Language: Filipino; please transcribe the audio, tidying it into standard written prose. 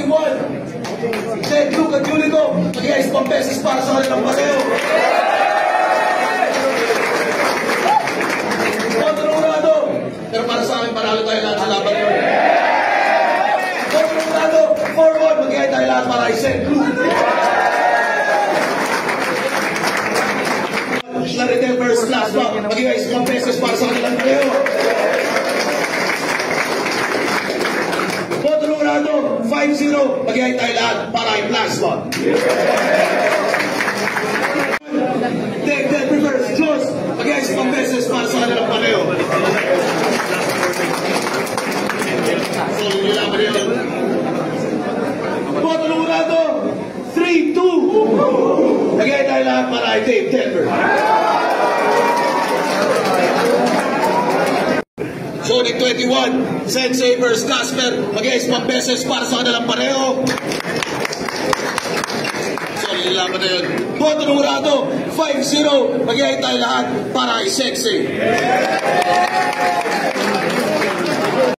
Losing 1. St. Luke at Julico, mag-iayos pang beses para sa kanilang pareho. Kontrurado. Pero para sa akin, panalo tayo lahat sa laban yun. Kontrurado, 4-1, mag-iayos tayo lahat para kay St. Luke. Clarity versus Plasma, mag-iayos pang beses para sa kanilang pareho. Kontrurado, 5-0, mag-iayos tayo lahat para kay Plasma. Take that reverse, Diyos, mag-iayos pang beses para sa kanilang pareho. So, yun lang rin yun. Kontrurado, 3-2, mag-iayos tayo lahat para kay Dave Denver. Sonic 21, Sensei vs. Casper, mag-iayos pang beses para sa kanilang pareho. Sorry, nilaman na yun. Kontrurado, 5-0, mag-iayos tayo lahat para kay Sensei.